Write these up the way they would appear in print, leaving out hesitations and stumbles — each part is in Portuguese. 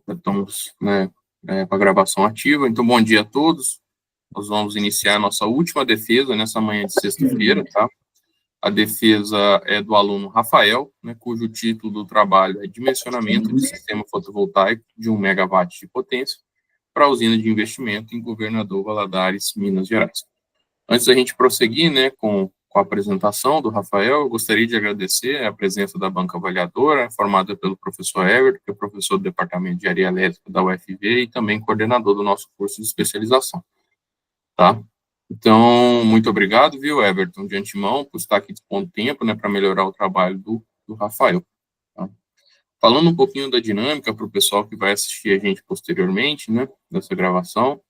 Estamos, né, com a gravação ativa. Então, bom dia a todos. Nós vamos iniciar a nossa última defesa nessa manhã de sexta-feira, tá? A defesa é do aluno Rafael, né, cujo título do trabalho é Dimensionamento de Sistema Fotovoltaico de 1 megawatt de potência para a usina de investimento em Governador Valadares, Minas Gerais. Antes da gente prosseguir, né, com a apresentação do Rafael, eu gostaria de agradecer a presença da banca avaliadora, formada pelo professor Everton, que é professor do Departamento de Engenharia Elétrica da UFV e também coordenador do nosso curso de especialização, tá? Então, muito obrigado, viu, Everton, de antemão, por estar aqui dispondo tempo, né, para melhorar o trabalho do Rafael, tá? Falando um pouquinho da dinâmica para o pessoal que vai assistir a gente posteriormente, né, dessa gravação,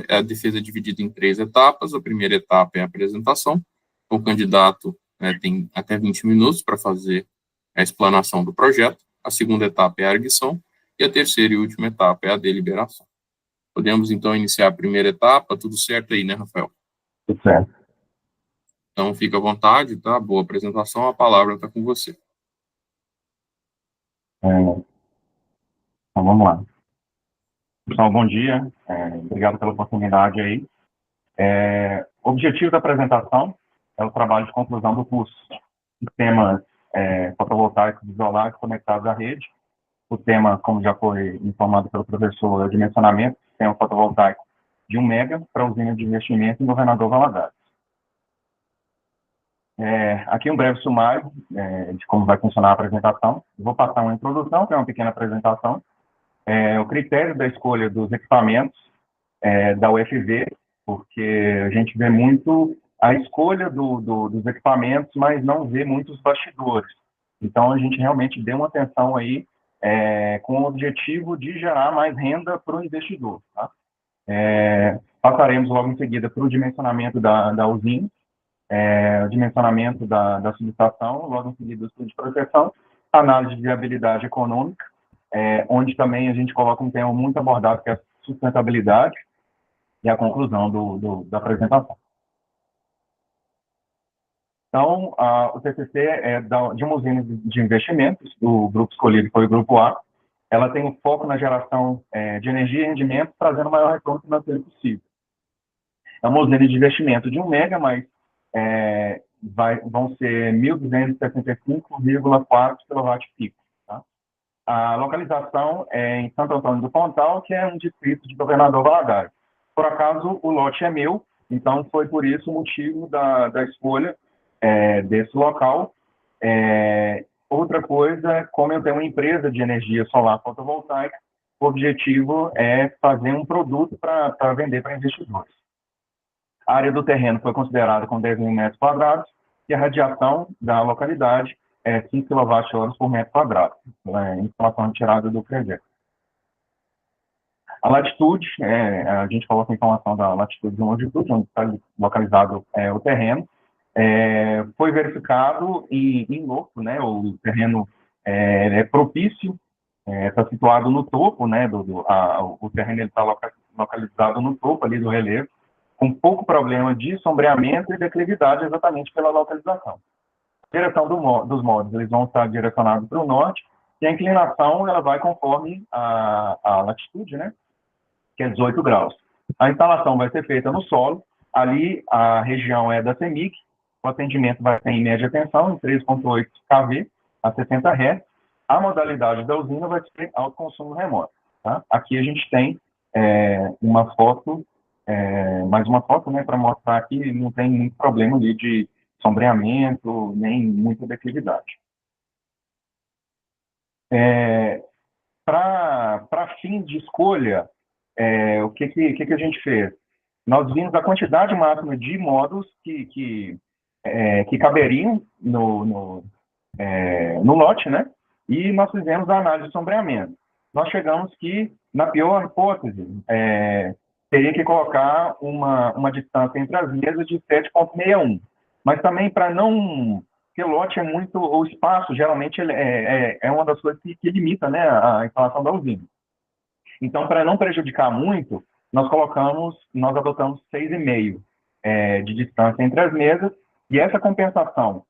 a defesa é dividida em 3 etapas. A primeira etapa é a apresentação. O candidato tem até 20 minutos para fazer a explanação do projeto. A segunda etapa é a arguição. E a terceira e última etapa é a deliberação. Podemos, então, iniciar a primeira etapa. Tudo certo aí, né, Rafael? Tudo certo. Então, fica à vontade, tá? Boa apresentação. A palavra está com você. Então, vamos lá. Pessoal, bom dia. Obrigado pela oportunidade aí. O objetivo da apresentação é o trabalho de conclusão do curso Sistemas Fotovoltaicos Isolados Conectados à Rede. O tema, como já foi informado pelo professor, é o dimensionamento do sistema fotovoltaico de 1 mega para a usina de investimento em Governador Valadares. Aqui um breve sumário de como vai funcionar a apresentação. Vou passar uma introdução, que é uma pequena apresentação. O critério da escolha dos equipamentos da UFV, porque a gente vê muito a escolha dos equipamentos, mas não vê muitos bastidores. Então, a gente realmente deu uma atenção aí com o objetivo de gerar mais renda para o investidor. Tá? Passaremos logo em seguida para o dimensionamento da usina, o dimensionamento da subestação, logo em seguida o estudo de projeção, análise de viabilidade econômica, onde também a gente coloca um tema muito abordado, que é a sustentabilidade, e a conclusão da apresentação. Então, o TCC é de uma usina de investimentos, o grupo escolhido foi o Grupo A. Ela tem um foco na geração de energia e rendimento, trazendo o maior retorno financeiro possível. É uma usina de investimento de 1 mega, mas vão ser 1.275,4 kW-pico. Tá? A localização é em Santo Antônio do Pontal, que é um distrito de Governador Valadares. Por acaso, o lote é meu, então foi por isso o motivo da escolha desse local. Outra coisa, como eu tenho uma empresa de energia solar fotovoltaica, o objetivo é fazer um produto para vender para investidores. A área do terreno foi considerada com 10 mil metros quadrados e a radiação da localidade é 5 kWh por metro quadrado, informação retirada do projeto. A latitude, a gente coloca a informação da latitude e longitude, onde está localizado o terreno. Foi verificado em loco, né, o terreno é propício, está situado no topo, né, o terreno está localizado no topo ali do relevo, com pouco problema de sombreamento e declividade exatamente pela localização. A direção dos modos, eles vão estar direcionados para o norte, e a inclinação ela vai conforme a latitude, né, que é 18 graus. A instalação vai ser feita no solo, ali a região é da CEMIG, o atendimento vai ser em média tensão, em 3,8 kV a 60 Hz. A modalidade da usina vai ser autoconsumo remoto. Tá? Aqui a gente tem uma foto, mais uma foto, né, para mostrar que não tem muito problema ali de sombreamento, nem muita declividade. Para fim de escolha, o que a gente fez? Nós vimos a quantidade máxima de módulos que caberiam no lote, né? E nós fizemos a análise de sombreamento. Nós chegamos que, na pior hipótese, teria que colocar uma distância entre as mesas de 7,61. Mas também para não... Porque o lote é muito... O espaço, geralmente, é uma das coisas que limita, né, a instalação da usina. Então, para não prejudicar muito, nós adotamos 6,5 de distância entre as mesas, e essa compensação,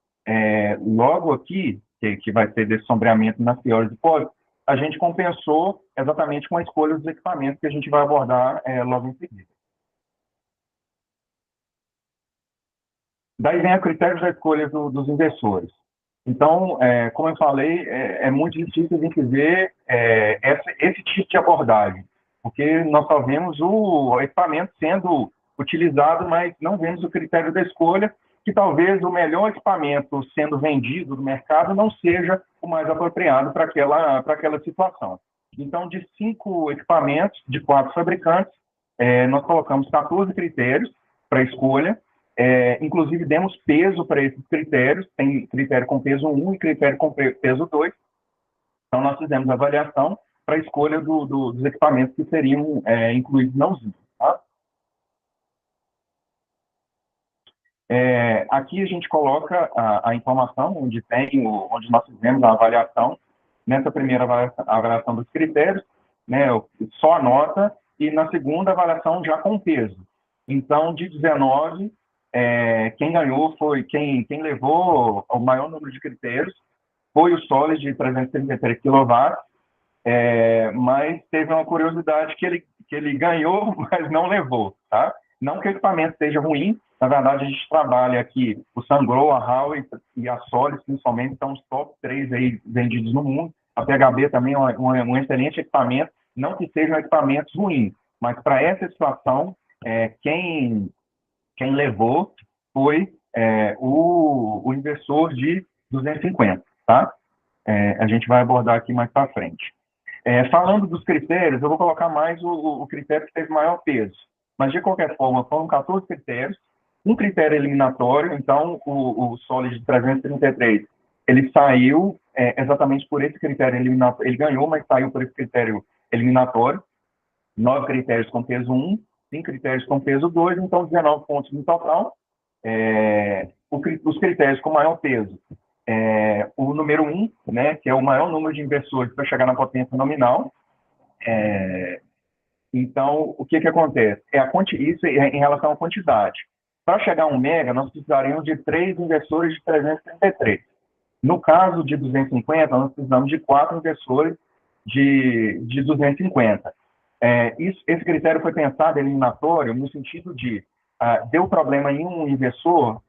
logo aqui, que vai ser desse sombreamento nas piores hipóteses, a gente compensou exatamente com a escolha dos equipamentos que a gente vai abordar logo em seguida. Daí vem a critério da escolha dos investidores. Então, como eu falei, é muito difícil a gente ver esse tipo de abordagem, porque nós só vemos o equipamento sendo utilizado, mas não vemos o critério da escolha, que talvez o melhor equipamento sendo vendido no mercado não seja o mais apropriado para aquela situação. Então, de 5 equipamentos, de 4 fabricantes, nós colocamos 14 critérios para escolha. Inclusive, demos peso para esses critérios, tem critério com peso 1 e critério com peso 2. Então, nós fizemos a avaliação para a escolha dos equipamentos que seriam incluídos na usina. Tá? Aqui a gente coloca a informação onde nós fizemos a avaliação. Nessa primeira avaliação dos critérios, né, só a nota, e na segunda avaliação já com peso. Então, de 19, quem ganhou foi, quem levou o maior número de critérios, foi o Solid de 333 kW, mas teve uma curiosidade que ele ganhou, mas não levou, tá? Não que o equipamento seja ruim, na verdade a gente trabalha aqui, o Sungrow, a Howe e a Solid, principalmente, são os top 3 aí vendidos no mundo. A PHB também é um excelente equipamento, não que sejam equipamentos ruins, mas para essa situação, quem levou foi o inversor de 250, tá? A gente vai abordar aqui mais para frente. Falando dos critérios, eu vou colocar mais o critério que teve maior peso. Mas, de qualquer forma, foram 14 critérios, um critério eliminatório, então o Solid 333, ele saiu exatamente por esse critério eliminatório, ele ganhou, mas saiu por esse critério eliminatório, 9 critérios com peso 1, 5 critérios com peso 2, então 19 pontos no total. Os critérios com maior peso, o número 1, né, que é o maior número de inversores para chegar na potência nominal. Então, o que acontece? Isso em relação à quantidade. Para chegar a 1 mega, nós precisaríamos de 3 inversores de 333. No caso de 250, nós precisamos de 4 inversores de 250. Esse critério foi pensado eliminatório no sentido de deu problema em um inversor,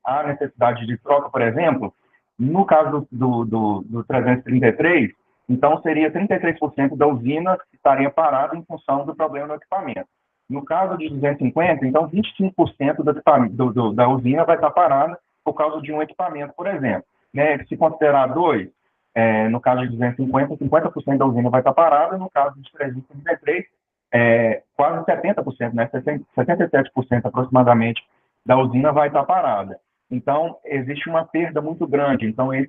há necessidade de troca, por exemplo, no caso do 333, então seria 33% da usina que estaria parada em função do problema do equipamento. No caso de 250, então 25% da usina vai estar parada por causa de um equipamento, por exemplo. Né? Se considerar 2, no caso de 250, 50% da usina vai estar parada, no caso de 333, quase 70%, né? 77% aproximadamente da usina vai estar parada. Então, existe uma perda muito grande. Então, esse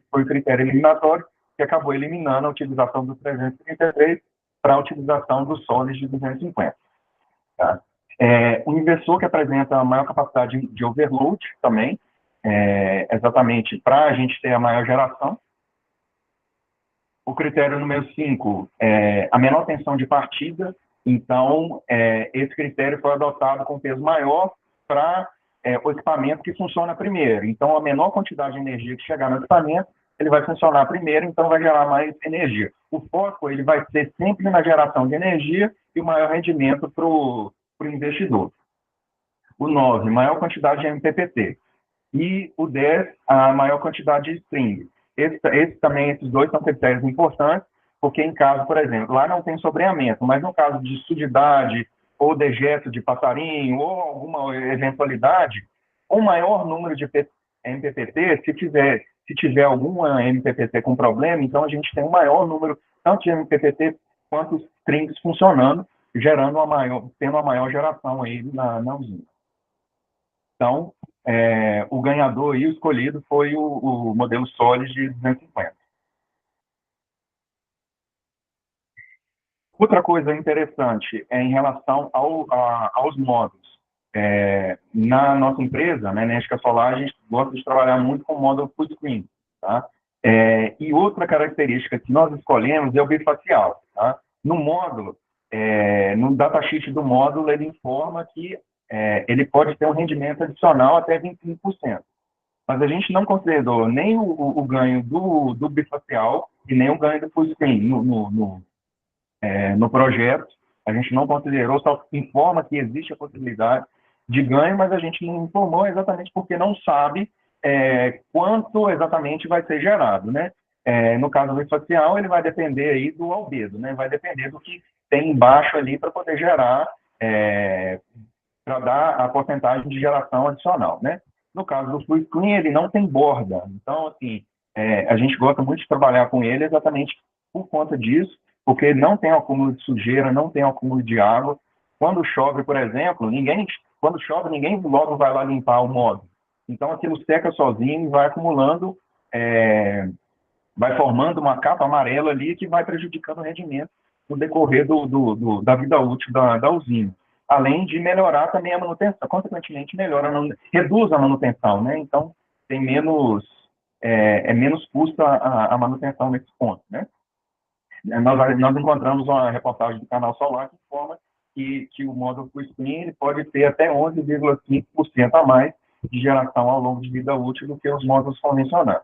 foi o critério eliminatório que acabou eliminando a utilização do 333 para a utilização do Solid de 250. Tá? O inversor que apresenta a maior capacidade de overload também, exatamente para a gente ter a maior geração. O critério número 5 é a menor tensão de partida. Então, esse critério foi adotado com peso maior para o equipamento que funciona primeiro. Então, a menor quantidade de energia que chegar no equipamento, ele vai funcionar primeiro, então vai gerar mais energia. O foco ele vai ser sempre na geração de energia e o maior rendimento para o investidor. O 9, maior quantidade de MPPT. E o 10, a maior quantidade de string. Esses dois são critérios importantes, porque em caso, por exemplo, lá não tem sobreamento, mas no caso de sujidade ou dejeto de passarinho ou alguma eventualidade, o maior número de MPPT, se tiver alguma MPPT com problema, então a gente tem um maior número, tanto de MPPT quanto strings funcionando, tendo uma maior geração aí na usina. Então, o ganhador e o escolhido foi o modelo Solid de 250. Outra coisa interessante é em relação aos módulos. Na nossa empresa, né, na Ética Solar, a gente gosta de trabalhar muito com o módulo full screen. Tá? E outra característica que nós escolhemos é o bifacial. Tá? No módulo, no datasheet do módulo, ele informa que ele pode ter um rendimento adicional até 25%. Mas a gente não considerou nem o ganho do bifacial e nem o ganho do full screen no projeto. A gente não considerou, só informa que existe a possibilidade de ganho, mas a gente não informou exatamente porque não sabe quanto exatamente vai ser gerado, né? No caso do bifacial, ele vai depender aí do albedo, né? Vai depender do que tem embaixo ali para poder gerar, para dar a porcentagem de geração adicional, né? No caso do full screen, ele não tem borda. Então, assim, a gente gosta muito de trabalhar com ele exatamente por conta disso, porque não tem acúmulo de sujeira, não tem acúmulo de água. Quando chove, por exemplo, quando chove, ninguém logo vai lá limpar o módulo. Então, aquilo seca sozinho e vai acumulando, vai formando uma capa amarela ali que vai prejudicando o rendimento no decorrer da vida útil da usina. Além de melhorar também a manutenção, consequentemente reduz a manutenção, né? Então, tem menos custo a manutenção nesse ponto, né? Nós encontramos uma reportagem do Canal Solar que informa que o módulo full screen ele pode ter até 11,5% a mais de geração ao longo de vida útil do que os módulos convencionais.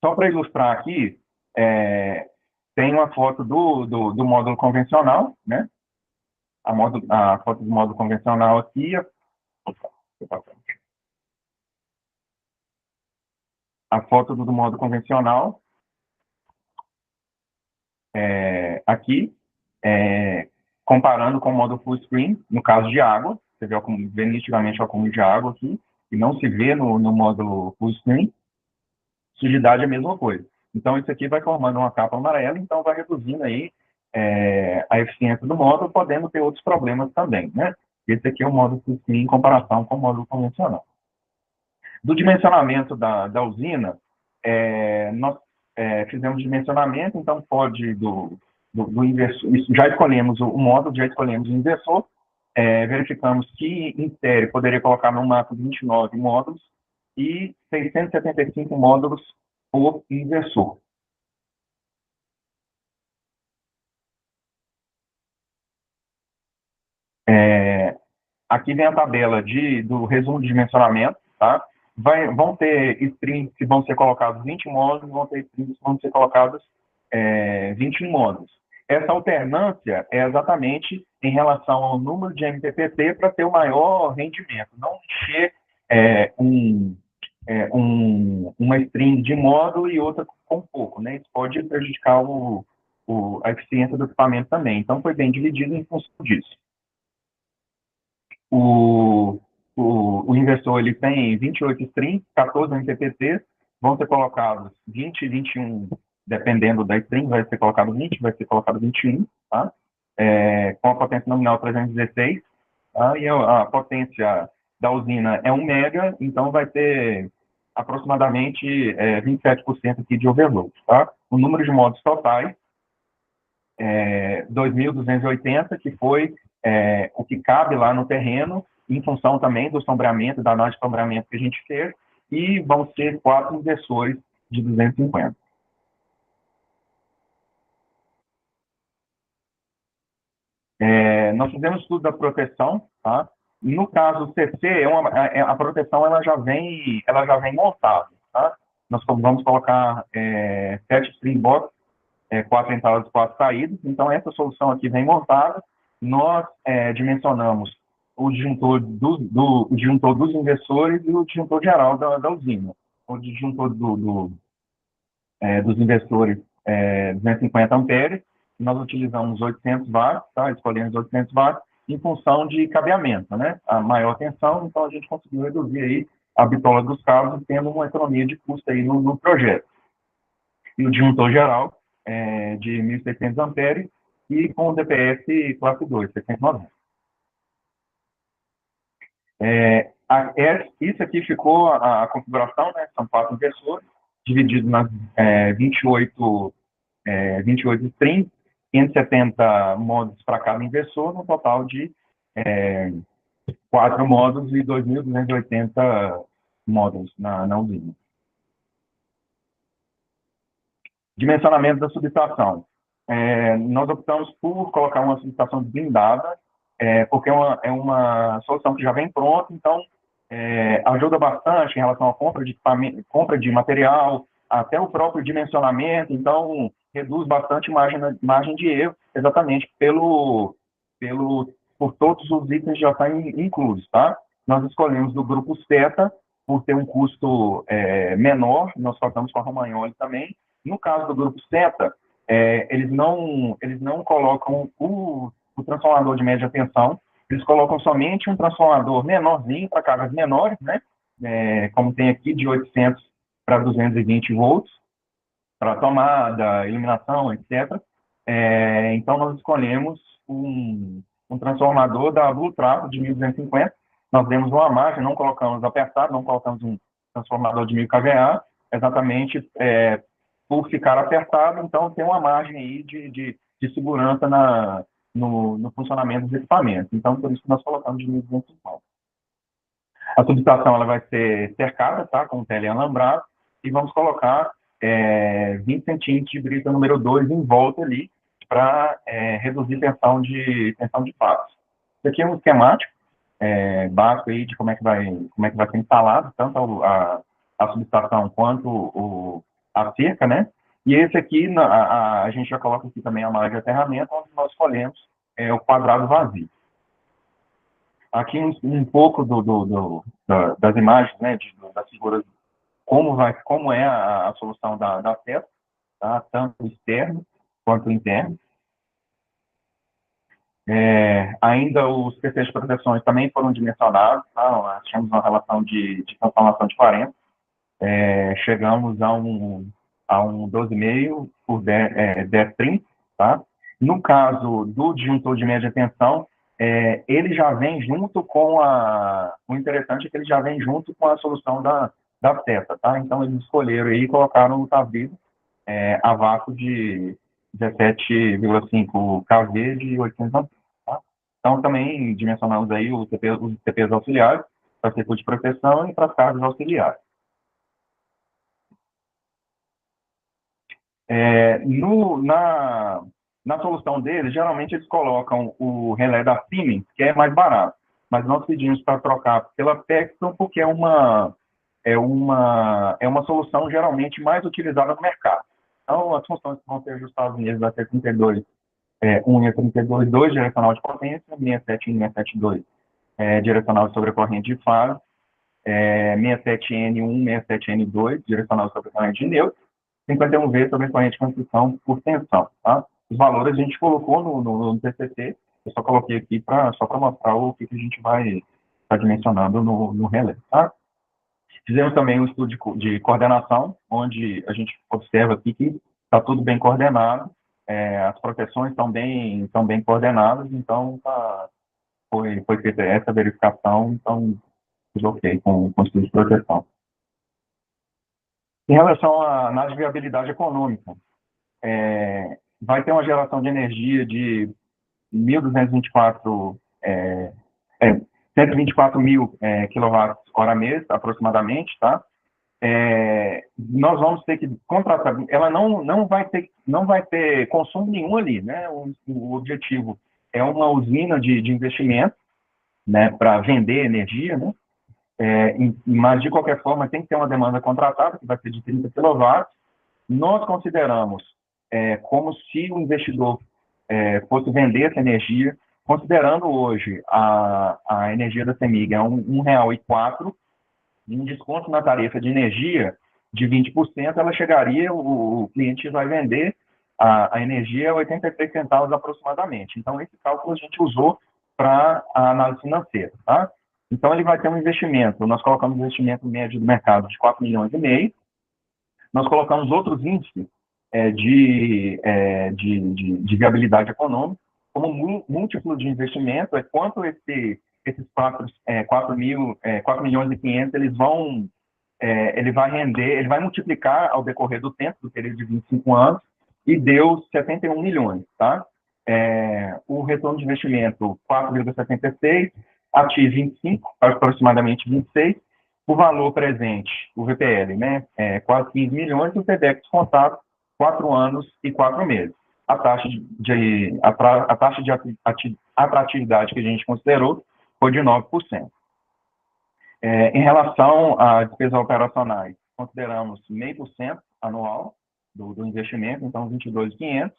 Só para ilustrar aqui, tem uma foto do módulo convencional, né? A foto do módulo convencional aqui, a foto do módulo convencional aqui, comparando com o módulo full screen, no caso de água, você vê nitidamente o acúmulo de água aqui, e não se vê no módulo full screen. Sujidade é a mesma coisa. Então, isso aqui vai formando uma capa amarela, então vai reduzindo aí a eficiência do módulo, podendo ter outros problemas também, né? Esse aqui é o módulo full screen em comparação com o módulo convencional. Do dimensionamento da usina, nós fizemos dimensionamento, então pode do inversor, já escolhemos o módulo, já escolhemos o inversor, verificamos que em série poderia colocar no máximo 29 módulos e 675 módulos por inversor. Aqui vem a tabela do resumo de dimensionamento, tá? Vão ter strings que vão ser colocados 20 módulos, vão ter strings que vão ser colocados 21 módulos. Essa alternância é exatamente em relação ao número de MPPT para ter o maior rendimento, não encher uma string de módulo e outra com pouco, né? Isso pode prejudicar a eficiência do equipamento também. Então, foi bem dividido em função disso. O inversor ele tem 28 strings, 14 MPPTs, vão ser colocados 20 e 21, dependendo da string, vai ser colocado 20, vai ser colocado 21, tá? Com a potência nominal 316, tá? E a potência da usina é 1 mega, então vai ter aproximadamente 27% aqui de overload, tá? O número de módulos totais 2.280, que foi o que cabe lá no terreno, em função também do sombreamento, da análise de sombreamento que a gente fez, e vão ser 4 inversores de 250. Nós fizemos estudo da proteção, tá? No caso do CC, a proteção ela já vem montada, tá? Nós vamos colocar 7 string box, 4 entradas, 4 saídas. Então, essa solução aqui vem montada. Nós dimensionamos o disjuntor, o disjuntor dos inversores e o disjuntor geral da usina. O disjuntor dos inversores 250 amperes. Nós utilizamos 800 watts, tá? Escolhemos 800 watts em função de cabeamento, né? A maior tensão, então a gente conseguiu reduzir aí a bitola dos cabos, tendo uma economia de custo aí no projeto. E o disjuntor geral de 1.600 amperes e com o DPS classe 2, 690. Isso aqui ficou a configuração, né? São 4 inversores, divididos nas 28 strings, 570 módulos para cada inversor, no total de 4 módulos e 2.280 módulos na usina. Dimensionamento da subestação. Nós optamos por colocar uma subestação blindada, porque é uma solução que já vem pronta, então ajuda bastante em relação à compra de equipamento, compra de material, até o próprio dimensionamento, então reduz bastante margem de erro, exatamente por todos os itens já estão inclusos, tá? Nós escolhemos do grupo Seta, por ter um custo menor, nós tratamos com a Romagnoli também. No caso do grupo Seta, eles não colocam o transformador de média tensão, eles colocam somente um transformador menorzinho para cargas menores, né? Como tem aqui, de 800 para 220 volts, para tomada, iluminação, etc. Então, nós escolhemos um transformador da Blue Traco de 1250. Nós demos uma margem, não colocamos apertado, não colocamos um transformador de 1000 kVA, exatamente por ficar apertado, então tem uma margem aí de segurança no funcionamento dos equipamentos. Então, por isso que nós colocamos de 1250. A subestação ela vai ser cercada, tá, com tele alambrado, e vamos colocar 20 centímetros de brita número 2 em volta ali, para reduzir tensão de fatos. Isso aqui é um esquemático básico aí de como é que vai ser instalado, tanto a subestação quanto a cerca, né? E esse aqui, a gente já coloca aqui também a malha de aterramento, onde nós escolhemos o quadrado vazio. Aqui um pouco das imagens, né, das figuras, como é a solução da testa, tá? Tanto externo quanto interno. Ainda os PCs de proteções também foram dimensionados, tá? Nós tínhamos uma relação de transformação de 40, chegamos a um 12,5 por 10,30, tá? No caso do disjuntor de média tensão, ele já vem junto com o interessante é que ele já vem junto com a solução da teta, tá? Então, eles escolheram aí e colocaram o Tavido a vácuo de 17,5 kV de 800 amperes, tá? Então, também dimensionamos aí os TPs auxiliares para circuito de proteção e para as cargas auxiliares. Na solução deles, geralmente eles colocam o relé da Siemens, que é mais barato, mas nós pedimos para trocar pela Textron, porque é uma solução geralmente mais utilizada no mercado. Então, as funções que vão ser ajustadas neles vai ser 32, 1 e 32, 2 direcional de potência, 67 e 672 direcional de sobrecorrente de fase, 67N1, 67N2, direcional de sobrecorrente de neutro, 51V sobrecorrente de construção por tensão, tá? Os valores a gente colocou no TCC, eu só coloquei aqui só para mostrar o que a gente vai estar dimensionando no relé, tá? Fizemos também um estudo de coordenação, onde a gente observa aqui que está tudo bem coordenado, as proteções estão bem coordenadas, então foi feita essa verificação, então tudo ok com o estudo de proteção. Em relação à análise de viabilidade econômica, vai ter uma geração de energia de 1.224, 124 mil kWh mês, aproximadamente, tá? Nós vamos ter que contratar, ela não vai ter consumo nenhum ali, né? O objetivo é uma usina de investimento, né, para vender energia, né? Mas, de qualquer forma, tem que ter uma demanda contratada, que vai ser de 30 kW. Nós consideramos como se o investidor fosse vender essa energia, considerando hoje a energia da CEMIG a R$ 1,04, em desconto na tarifa de energia de 20%, ela chegaria, o cliente vai vender a energia a 83 centavos aproximadamente. Então, esse cálculo a gente usou para a análise financeira, tá? Então, ele vai ter um investimento, nós colocamos um investimento médio do mercado de 4,5 milhões, nós colocamos outros índices de viabilidade econômica, como múltiplo de investimento, quanto esses 4 milhões e 500, ele vai render, ele vai multiplicar ao decorrer do tempo, do período de 25 anos, e deu 71 milhões, tá? O retorno de investimento, 4,76, ativo 25, aproximadamente 26, o valor presente, o VPL, né, quase 15 milhões, e o PDEC descontado, 4 anos e 4 meses. A taxa A atratividade que a gente considerou foi de 9%. Em relação a despesas operacionais, consideramos 0,5% anual do investimento, então 22.500,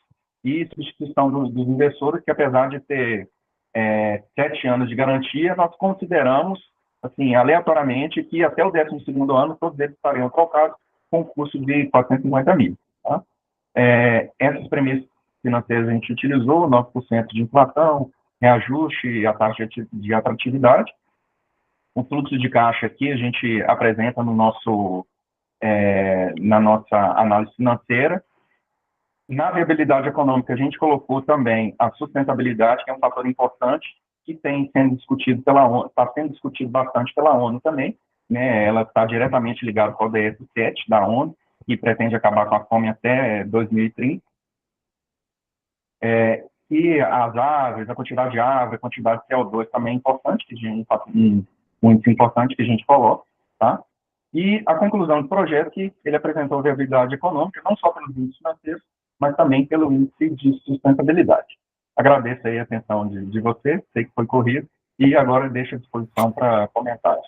e substituição dos investidores, que apesar de ter 7 anos de garantia, nós consideramos, assim, aleatoriamente, que até o 12º ano, todos eles estariam trocados com custo de 450 mil. Tá? Essas premissas financeiras a gente utilizou, 9% de inflação, reajuste e a taxa de atratividade. O fluxo de caixa aqui a gente apresenta no na nossa análise financeira. Na viabilidade econômica, a gente colocou também a sustentabilidade, que é um fator importante, que tem sendo discutido pela ONU, está sendo discutido bastante pela ONU também, né? Ela está diretamente ligada com o ODS 7 da ONU, que pretende acabar com a fome até 2030. E as aves, a quantidade de ave, a quantidade de CO2 também é importante, que a gente, um índice importante que a gente coloca, tá? E a conclusão do projeto que ele apresentou viabilidade econômica, não só pelos índices financeiros, mas também pelo índice de sustentabilidade. Agradeço aí a atenção de você, sei que foi corrido, e agora deixo à disposição para comentários.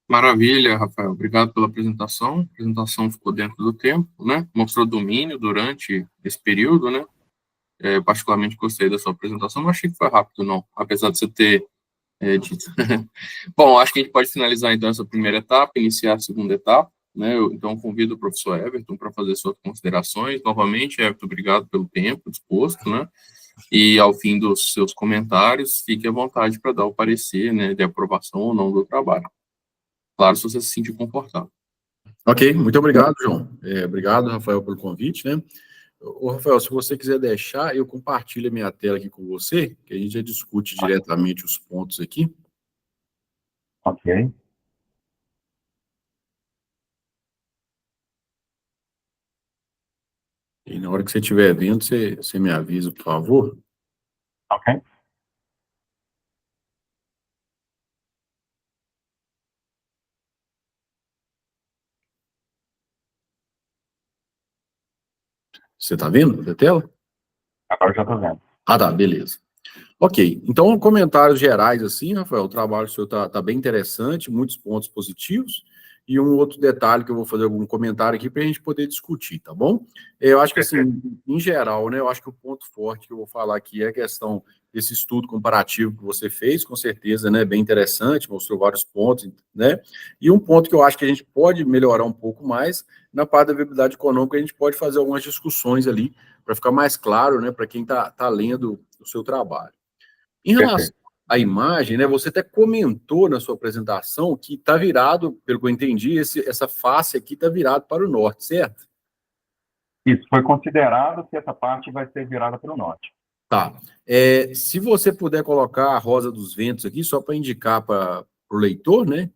Maravilha, Rafael. Obrigado pela apresentação. A apresentação ficou dentro do tempo, né? Mostrou domínio durante esse período, né? Particularmente gostei da sua apresentação, não achei que foi rápido, não, apesar de você ter dito. Bom, acho que a gente pode finalizar, então, essa primeira etapa, iniciar a segunda etapa, né? Então, convido o professor Everton para fazer suas considerações. Novamente, Everton, obrigado pelo tempo disposto, né? E, ao fim dos seus comentários, fique à vontade para dar o parecer, né, de aprovação ou não do trabalho. Claro, se você se sentir confortável. Ok, muito obrigado, João. Obrigado, Rafael, pelo convite, né? Ô, Rafael, se você quiser deixar, eu compartilho a minha tela aqui com você, que a gente já discute diretamente os pontos aqui. Ok. E na hora que você estiver vendo, você me avisa, por favor. Ok. Você está vendo a tela? Agora já estou vendo. Ah, tá, beleza. Ok, então, comentários gerais, assim, Rafael, o trabalho seu tá bem interessante, muitos pontos positivos, e um outro detalhe que eu vou fazer algum comentário aqui para a gente poder discutir, tá bom? Eu acho que, assim, em geral, né, eu acho que o ponto forte que eu vou falar aqui é a questão desse estudo comparativo que você fez, com certeza, né, bem interessante, mostrou vários pontos, né, e um ponto que eu acho que a gente pode melhorar um pouco mais, na parte da viabilidade econômica, a gente pode fazer algumas discussões ali, para ficar mais claro, né, para quem tá lendo o seu trabalho. Em relação à imagem, né, você até comentou na sua apresentação que está virado, pelo que eu entendi, essa face aqui está virado para o norte, certo? Isso, foi considerado que essa parte vai ser virada para o norte. Tá. Se você puder colocar a Rosa dos Ventos aqui, só para indicar para o leitor, né,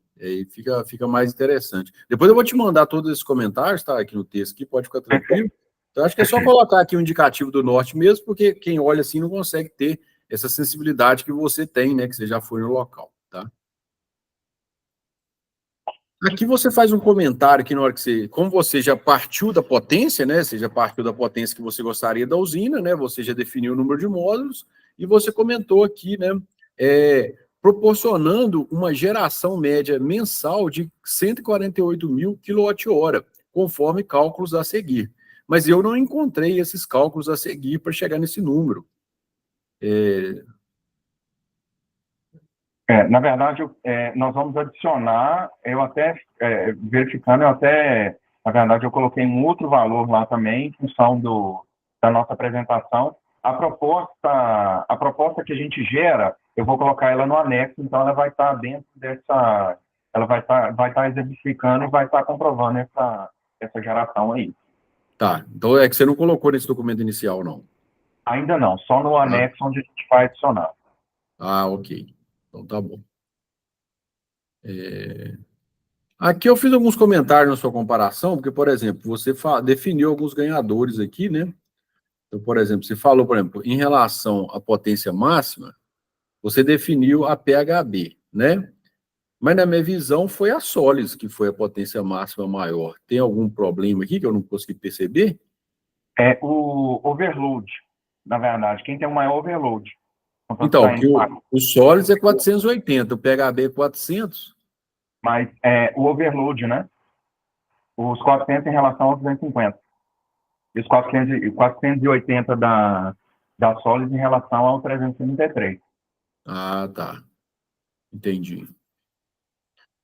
fica mais interessante. Depois eu vou te mandar todos esses comentários, tá, aqui no texto, aqui, pode ficar tranquilo. Então, acho que é só colocar aqui um indicativo do norte mesmo, porque quem olha assim não consegue ter essa sensibilidade que você tem, né, que você já foi no local, tá? Aqui você faz um comentário que na hora que você, como você já partiu da potência, né, você já partiu da potência que você gostaria da usina, né, você já definiu o número de módulos, e você comentou aqui, né, proporcionando uma geração média mensal de 148 mil kWh, conforme cálculos a seguir. Mas eu não encontrei esses cálculos a seguir para chegar nesse número. Na verdade, nós vamos adicionar, eu até, verificando, na verdade, eu coloquei um outro valor lá também, em função da nossa apresentação. A proposta que a gente gera, eu vou colocar ela no anexo, então ela vai estar dentro dessa, ela vai estar exemplificando e vai estar comprovando essa geração aí. Tá, então é que você não colocou nesse documento inicial, não? Ainda não, só no anexo onde a gente vai adicionar. Ah, ok. Então tá bom. Aqui eu fiz alguns comentários na sua comparação, porque, por exemplo, você definiu alguns ganhadores aqui, né? Então, por exemplo, você falou, por exemplo, em relação à potência máxima, você definiu a PHB, né? Mas na minha visão foi a Solis que foi a potência máxima maior. Tem algum problema aqui que eu não consegui perceber? É o overload. na verdade. Quem tem o maior overload. Então, que o Solis é 480, o PHB é 400. Mas o overload, né? Os 400 em relação aos 250. E os 480 da Solis em relação ao 333. Ah, tá. Entendi.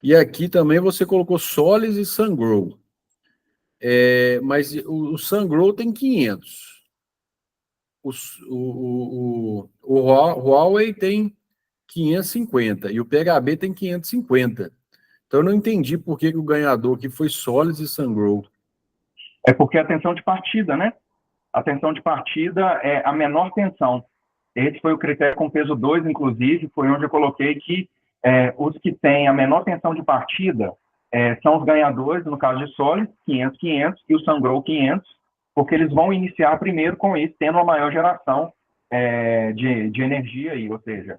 E aqui também você colocou Solis e Sungrow. Mas o Sungrow tem 500. O Huawei tem 550 e o PHB tem 550. Então eu não entendi por que o ganhador aqui foi Solis e Sungrow. É porque a tensão de partida, né? A tensão de partida é a menor tensão. Esse foi o critério com peso 2, inclusive, foi onde eu coloquei que os que têm a menor tensão de partida são os ganhadores, no caso de Solis, 500, 500, e o Sungrow, 500, porque eles vão iniciar primeiro com isso, tendo uma maior geração de energia, aí, ou seja,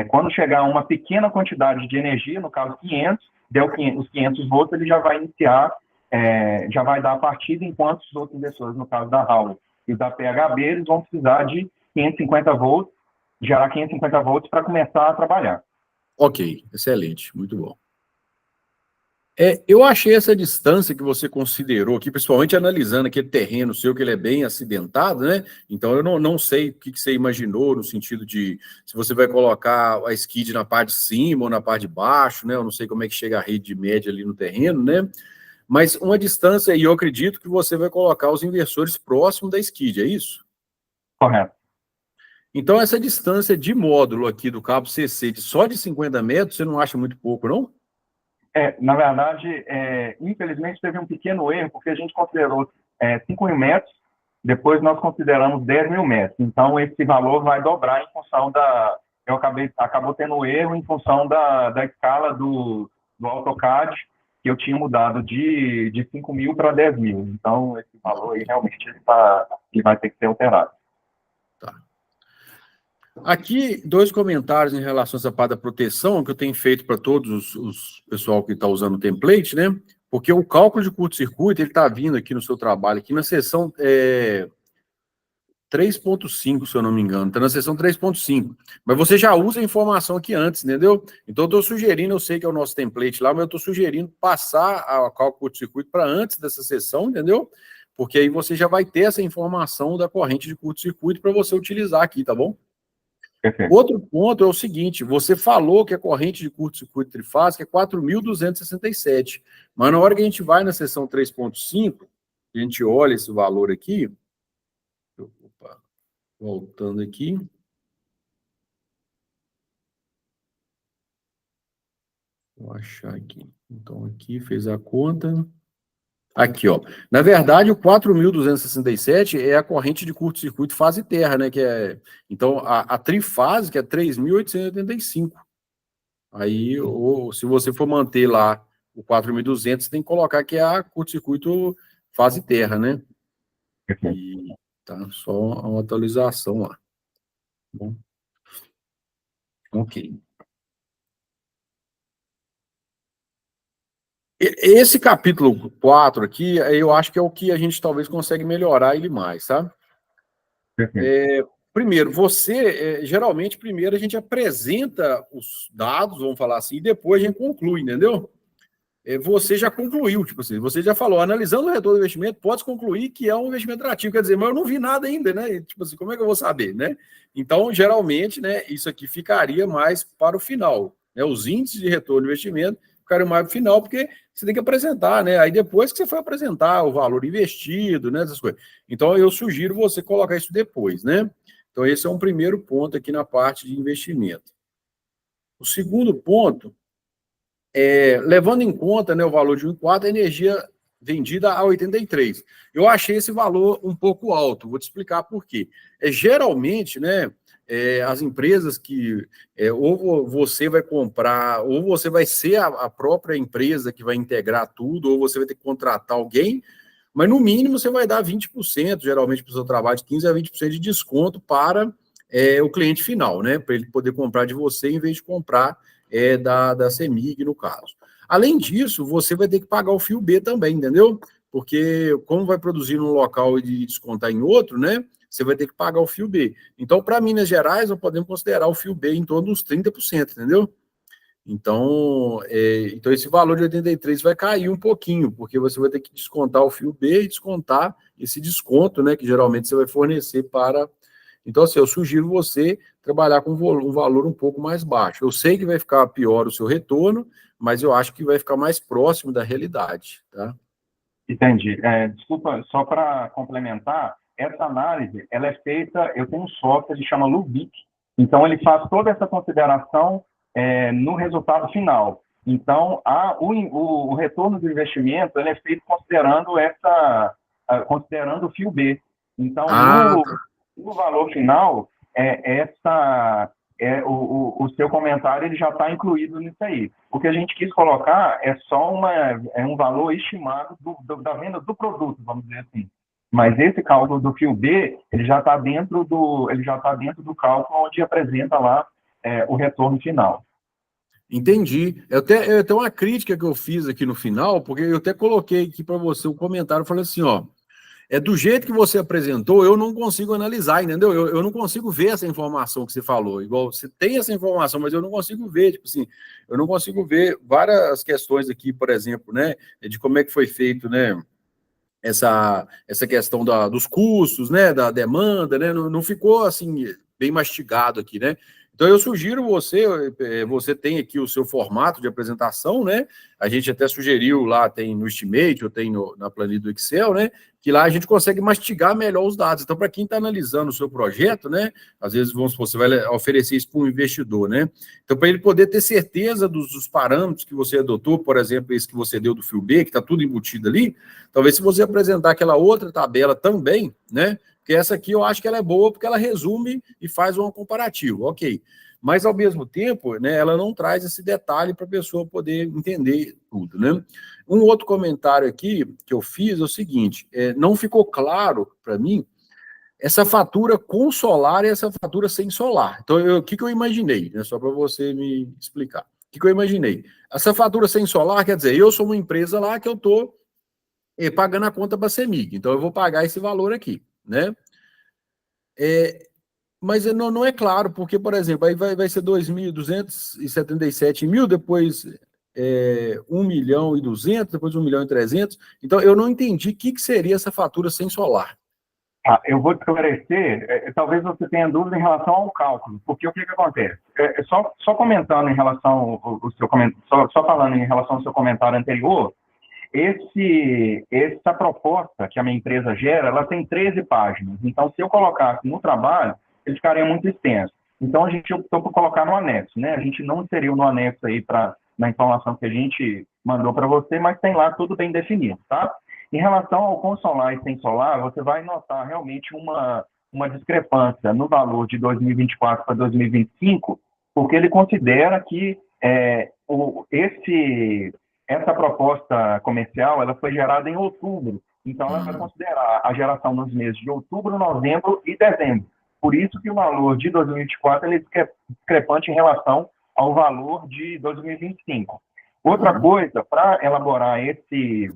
quando chegar uma pequena quantidade de energia, no caso 500, deu os 500 volts, ele já vai iniciar, já vai dar a partida, enquanto os outros inversores, no caso da Huawei e da PHB, eles vão precisar de 550 volts, gerar 550 volts para começar a trabalhar. Ok, excelente, muito bom. Eu achei essa distância que você considerou aqui, principalmente analisando aquele terreno seu, que ele é bem acidentado, né? Então eu não sei o que você imaginou no sentido de se você vai colocar a skid na parte de cima ou na parte de baixo, né? Eu não sei como é que chega a rede média ali no terreno, né? Mas uma distância, e eu acredito que você vai colocar os inversores próximos da skid, é isso? Correto. Então essa distância de módulo aqui do cabo CC só de 50 metros, você não acha muito pouco, não? Na verdade, infelizmente teve um pequeno erro, porque a gente considerou 5 mil metros, depois nós consideramos 10 mil metros. Então, esse valor vai dobrar em função acabou tendo erro em função da escala do AutoCAD, que eu tinha mudado de 5 mil para 10 mil. Então, esse valor aí realmente ele vai ter que ser alterado. Tá. Aqui, 2 comentários em relação a essa parte da proteção, que eu tenho feito para todos os pessoal que está usando o template, né? Porque o cálculo de curto-circuito, ele está vindo aqui no seu trabalho, aqui na seção 3.5, se eu não me engano. Está na seção 3.5. Mas você já usa a informação aqui antes, entendeu? Então, eu estou sugerindo, eu sei que é o nosso template lá, mas eu estou sugerindo passar o cálculo de curto-circuito para antes dessa sessão, entendeu? Porque aí você já vai ter essa informação da corrente de curto-circuito para você utilizar aqui, tá bom? Perfeito. Outro ponto é o seguinte, você falou que a corrente de curto-circuito trifásico é 4.267, mas na hora que a gente vai na seção 3.5, a gente olha esse valor aqui, opa, voltando aqui, vou achar aqui, então aqui fez a conta, aqui ó, na verdade o 4.267 é a corrente de curto-circuito fase terra, né, então a trifásica é 3.885. Aí, ou se você for manter lá o 4.200, você tem que colocar que é a curto-circuito fase terra, né? E tá só uma atualização lá. Bom. Ok. Esse capítulo 4 aqui, eu acho que é o que a gente talvez consegue melhorar ele mais, sabe? Primeiro, geralmente, primeiro a gente apresenta os dados, vamos falar assim, e depois a gente conclui, entendeu? Você já concluiu, tipo assim, você já falou, analisando o retorno do investimento, pode concluir que é um investimento atrativo, quer dizer, mas eu não vi nada ainda, né? Tipo assim, como é que eu vou saber, né? Então, geralmente, né, isso aqui ficaria mais para o final, né? Os índices de retorno do investimento ficariam mais para o final, porque você tem que apresentar, né? Aí depois que você for apresentar o valor investido, né, essas coisas. Então, eu sugiro você colocar isso depois, né? Então, esse é um primeiro ponto aqui na parte de investimento. O segundo ponto levando em conta, né, o valor de 1,4, a energia vendida a 83. Eu achei esse valor um pouco alto, vou te explicar por quê. Geralmente, né, as empresas que ou você vai comprar, ou você vai ser a própria empresa que vai integrar tudo, ou você vai ter que contratar alguém, mas no mínimo você vai dar 20%, geralmente para o seu trabalho, de 15% a 20% de desconto para o cliente final, né, para ele poder comprar de você em vez de comprar da CEMIG, no caso. Além disso, você vai ter que pagar o fio B também, entendeu? Porque como vai produzir num local e descontar em outro, né? você vai ter que pagar o fio B. Então, para Minas Gerais, nós podemos considerar o fio B em torno dos 30%, entendeu? Então, então esse valor de 83 vai cair um pouquinho, porque você vai ter que descontar o fio B e descontar esse desconto, né, que geralmente você vai fornecer para... Então, assim, eu sugiro você trabalhar com um valor um pouco mais baixo. Eu sei que vai ficar pior o seu retorno, mas eu acho que vai ficar mais próximo da realidade, tá? Entendi. Desculpa, só para complementar, essa análise, ela é feita, eu tenho um software que chama Lubic, então ele faz toda essa consideração no resultado final. Então, o retorno do investimento, ele é feito considerando o fio B. Então, no valor final, o seu comentário ele já está incluído nisso aí. O que a gente quis colocar é só um valor estimado da venda do produto, vamos dizer assim. Mas esse cálculo do fio B, ele já está dentro do cálculo onde apresenta lá o retorno final. Entendi. Eu tenho uma crítica que eu fiz aqui no final, porque eu até coloquei aqui para você o comentário, eu falei assim, ó, do jeito que você apresentou, eu não consigo analisar, entendeu? Eu não consigo ver essa informação que você falou. Igual, você tem essa informação, mas eu não consigo ver, tipo assim, eu não consigo ver várias questões aqui, por exemplo, né, de como é que foi feito, né, essa questão dos custos, né, da demanda, né, não ficou, assim, bem mastigado aqui, né? Então, eu sugiro você tem aqui o seu formato de apresentação, né? A gente até sugeriu lá, tem no Estimate, ou tem na planilha do Excel, né? Que lá a gente consegue mastigar melhor os dados. Então, para quem está analisando o seu projeto, né? Às vezes, vamos supor, você vai oferecer isso para um investidor, né? Então, para ele poder ter certeza dos parâmetros que você adotou, por exemplo, esse que você deu do fio B, que está tudo embutido ali, talvez se você apresentar aquela outra tabela também, né? Porque essa aqui eu acho que ela é boa porque ela resume e faz um comparativo, ok. Mas, ao mesmo tempo, né, ela não traz esse detalhe para a pessoa poder entender tudo, né? Um outro comentário aqui que eu fiz é o seguinte, não ficou claro para mim essa fatura com solar e essa fatura sem solar. Então, o que eu imaginei, né, só para você me explicar. O que eu imaginei? Essa fatura sem solar, quer dizer, eu sou uma empresa lá que eu estou pagando a conta para a CEMIG, então eu vou pagar esse valor aqui, né? Mas não é claro, porque, por exemplo, aí vai ser 2.277 mil, depois 1.200.000, depois 1.300.000. Então, eu não entendi o que seria essa fatura sem solar. Eu vou esclarecer, talvez você tenha dúvida em relação ao cálculo, porque o que acontece? Só comentando em relação só falando em relação ao seu comentário anterior, essa proposta que a minha empresa gera, ela tem 13 páginas. Então, se eu colocasse no trabalho, ele ficaria muito extenso. Então, a gente optou por colocar no anexo, né? A gente não inseriu no anexo aí na informação que a gente mandou para você, mas tem lá tudo bem definido, tá? Em relação ao com solar e sem solar, você vai notar realmente uma discrepância no valor de 2024 para 2025, porque ele considera que essa proposta comercial ela foi gerada em outubro, então ela vai considerar a geração nos meses de outubro, novembro e dezembro. Por isso que o valor de 2024 ele é discrepante em relação ao valor de 2025. Outra coisa, para elaborar esse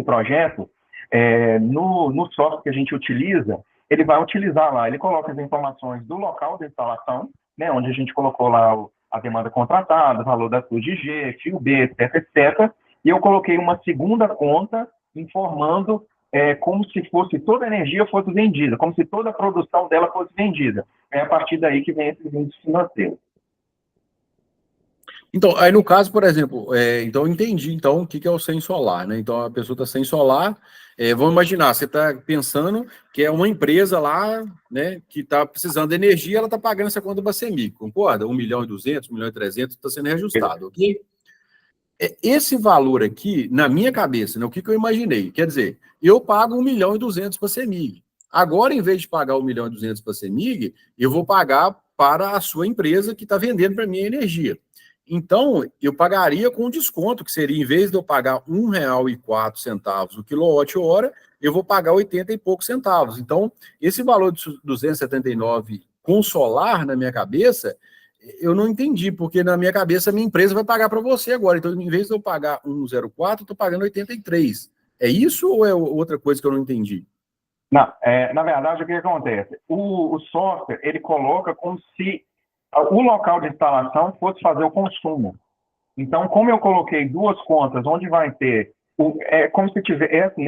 projeto, no software que a gente utiliza, ele vai utilizar lá, ele coloca as informações do local da instalação, né, onde a gente colocou lá a demanda contratada, o valor da sua G, fio B, etc, etc. E eu coloquei uma segunda conta informando como se fosse toda a energia fosse vendida, como se toda a produção dela fosse vendida. É a partir daí que vem esses índices financeiros. Então, aí no caso, por exemplo, então eu entendi, então, o que é o sem solar, né? Então, a pessoa está sem solar, vamos imaginar, você está pensando que é uma empresa lá, né, que está precisando de energia, ela está pagando essa conta para a CEMIG, concorda? 1.200.000, 1.300.000 está sendo reajustado, ok? Esse valor aqui, na minha cabeça, né, o que eu imaginei? Quer dizer, eu pago 1.200.000 para a CEMIG. Agora, em vez de pagar 1.200.000 para a CEMIG, eu vou pagar para a sua empresa que está vendendo para mim a energia. Então, eu pagaria com desconto, que seria, em vez de eu pagar R$ 1,04 o quilowatt-hora, eu vou pagar 80 e poucos centavos. Então, esse valor de 279 com solar, na minha cabeça, eu não entendi, porque na minha cabeça a minha empresa vai pagar para você agora. Então, em vez de eu pagar 1,04, eu estou pagando 83. É isso ou é outra coisa que eu não entendi? Na verdade, o que acontece? O software, ele coloca como se o local de instalação fosse fazer o consumo. Então, como eu coloquei duas contas, onde vai ter... É como se tivesse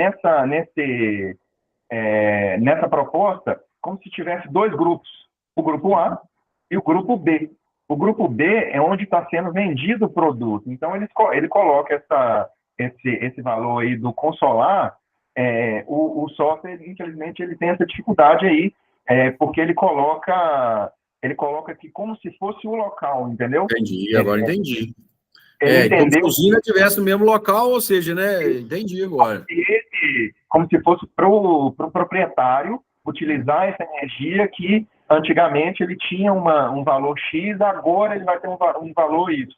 nessa proposta, como se tivesse dois grupos, o grupo A e o grupo B. O grupo B é onde está sendo vendido o produto. Então, ele coloca esse valor aí do consolar, o software, infelizmente, ele tem essa dificuldade aí, porque ele coloca aqui como se fosse o local, entendeu? Entendi, agora entendi. Ele Como se a entendeu usina estivesse no mesmo local, ou seja, né? Entendi agora. como se fosse para o proprietário utilizar essa energia que antigamente ele tinha um valor X, agora ele vai ter um valor Y.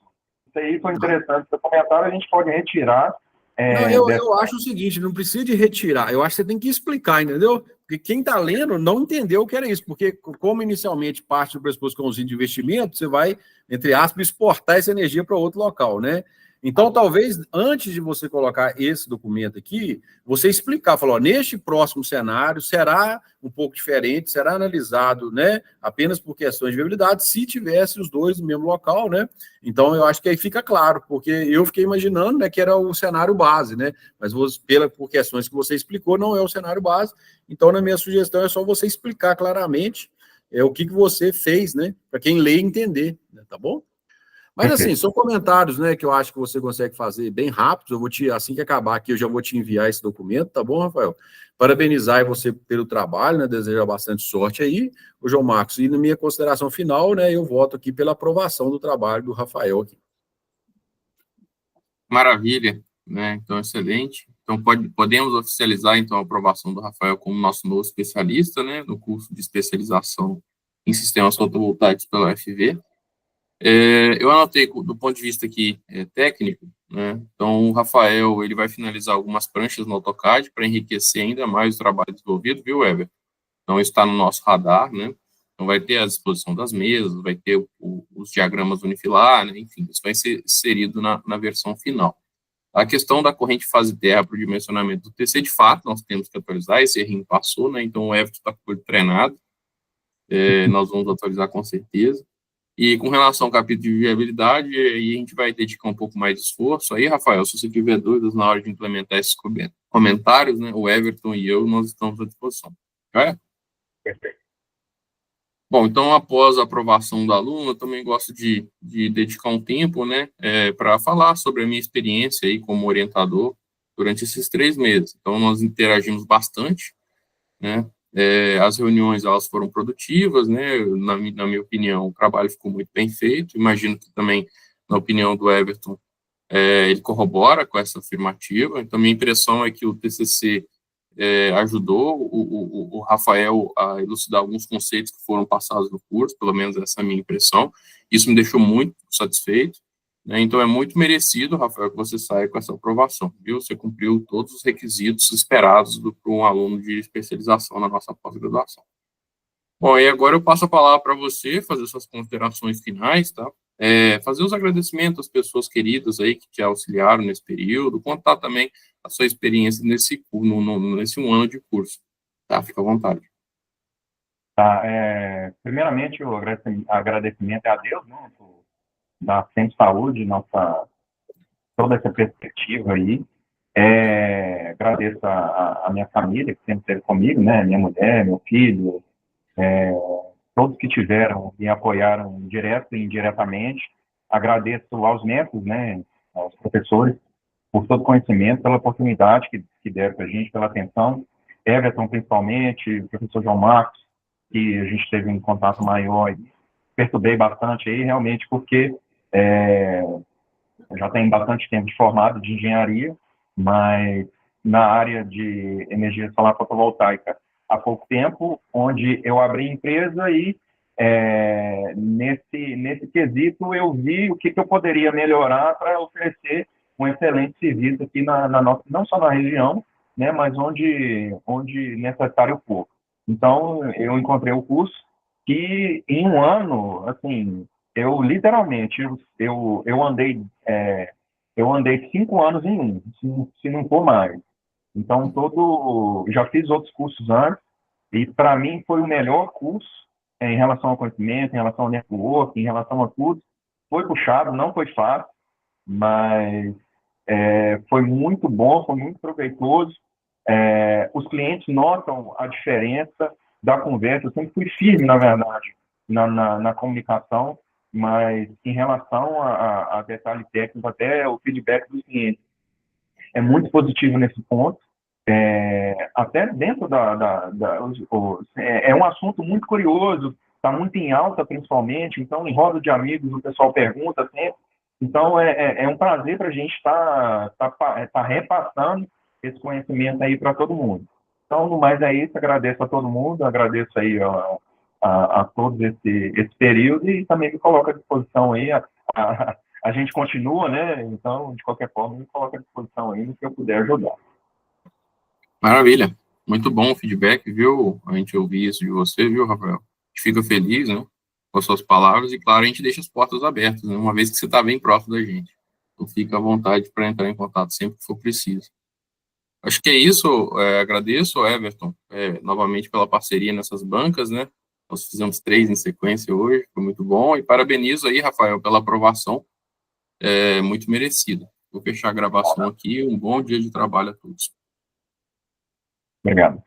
Isso aí foi interessante. Esse comentário a gente pode retirar. Não, eu acho o seguinte, não precisa de retirar, eu acho que você tem que explicar, entendeu? Porque quem está lendo não entendeu o que era isso, porque como inicialmente parte do pressuposto que é um usina de investimento, você vai, entre aspas, exportar essa energia para outro local, né? Então, talvez, antes de você colocar esse documento aqui, você explicar, falar, ó, neste próximo cenário será um pouco diferente, será analisado, né, apenas por questões de viabilidade, se tivesse os dois no mesmo local, né? Então, eu acho que aí fica claro, porque eu fiquei imaginando, né, que era o cenário base, né? Mas por questões que você explicou, não é o cenário base. Então, na minha sugestão, é só você explicar claramente o que você fez, né? Para quem lê entender, né, tá bom? Mas assim, são comentários, né, que eu acho que você consegue fazer bem rápido. Eu vou assim que acabar aqui, eu já vou te enviar esse documento, tá bom, Rafael? Parabenizar você pelo trabalho, né, desejar bastante sorte aí, o João Marcos. E na minha consideração final, né, eu voto aqui pela aprovação do trabalho do Rafael aqui. Maravilha, né? Então, excelente. Então, podemos oficializar, então, a aprovação do Rafael como nosso novo especialista, né, no curso de especialização em sistemas fotovoltaicos pela UFV. Eu anotei do ponto de vista aqui técnico, né? Então, o Rafael, ele vai finalizar algumas pranchas no AutoCAD para enriquecer ainda mais o trabalho desenvolvido, viu, Weber? Então, isso está no nosso radar, né? Então, vai ter a disposição das mesas, vai ter os diagramas unifilar, né? Enfim, isso vai ser inserido na versão final. A questão da corrente fase terra para o dimensionamento do TC, de fato, nós temos que atualizar, esse errinho passou, né? Então, o Everton está com ele treinado, nós vamos atualizar com certeza. E com relação ao capítulo de viabilidade, aí a gente vai dedicar um pouco mais de esforço. Aí, Rafael, se você tiver dúvidas na hora de implementar esses comentários, né, o Everton e eu, nós estamos à disposição. É? Perfeito. Bom, então, após a aprovação do aluno, eu também gosto de dedicar um tempo, né, para falar sobre a minha experiência aí como orientador durante esses 3 meses. Então, nós interagimos bastante, né, as reuniões, elas foram produtivas, né, na minha opinião, o trabalho ficou muito bem feito, imagino que também, na opinião do Everton, ele corrobora com essa afirmativa. Então, minha impressão é que o TCC ajudou o Rafael a elucidar alguns conceitos que foram passados no curso, pelo menos essa é a minha impressão. Isso me deixou muito satisfeito, né? Então, é muito merecido, Rafael, que você saia com essa aprovação, viu? Você cumpriu todos os requisitos esperados para um aluno de especialização na nossa pós-graduação. Bom, e agora eu passo a palavra para você fazer suas considerações finais, tá? Fazer os agradecimentos às pessoas queridas aí que te auxiliaram nesse período, contar também a sua experiência nesse 1 ano de curso, tá? Fica à vontade. Tá, primeiramente, o agradecimento é a Deus, né, por dar sempre saúde, toda essa perspectiva aí. Agradeço a minha família, que sempre esteve comigo, né, minha mulher, meu filho, todos que me apoiaram direto e indiretamente. Agradeço aos mentores, né, aos professores, por todo o conhecimento, pela oportunidade que deram para a gente, pela atenção. Everton, principalmente, o professor João Marcos, que a gente teve um contato maior e perturbei bastante aí, realmente, porque eu já tenho bastante tempo de formado de engenharia, mas na área de energia solar fotovoltaica há pouco tempo, onde eu abri empresa e nesse quesito eu vi o que eu poderia melhorar para oferecer um excelente serviço aqui na nossa, não só na região, né, mas onde necessário for. Então, eu encontrei o curso que em 1 ano, assim, eu literalmente, eu andei 5 anos em um, se não for mais. Então, já fiz outros cursos antes, e para mim foi o melhor curso em relação ao conhecimento, em relação ao network, em relação a tudo. Foi puxado, não foi fácil, mas foi muito bom, foi muito proveitoso. Os clientes notam a diferença da conversa. Eu sempre fui firme, na verdade, na comunicação, mas em relação a detalhe técnico, até o feedback dos clientes é muito positivo nesse ponto. Até dentro é um assunto muito curioso, está muito em alta, principalmente. Então, em roda de amigos, o pessoal pergunta sempre. Então, é um prazer para a gente estar repassando esse conhecimento aí para todo mundo. Então, no mais é isso, agradeço a todo mundo, agradeço aí a todos esse período e também me coloco à disposição aí, a gente continua, né? Então, de qualquer forma, me coloco à disposição aí no que eu puder ajudar. Maravilha. Muito bom o feedback, viu? A gente ouvir isso de você, viu, Rafael? A gente fica feliz, né, com as suas palavras e, claro, a gente deixa as portas abertas, né, uma vez que você está bem próximo da gente. Então, fica à vontade para entrar em contato sempre que for preciso. Acho que é isso. Agradeço, Everton, novamente pela parceria nessas bancas, né? Nós fizemos 3 em sequência hoje, foi muito bom. E parabenizo aí, Rafael, pela aprovação, muito merecida. Vou fechar a gravação aqui. Um bom dia de trabalho a todos. Obrigado.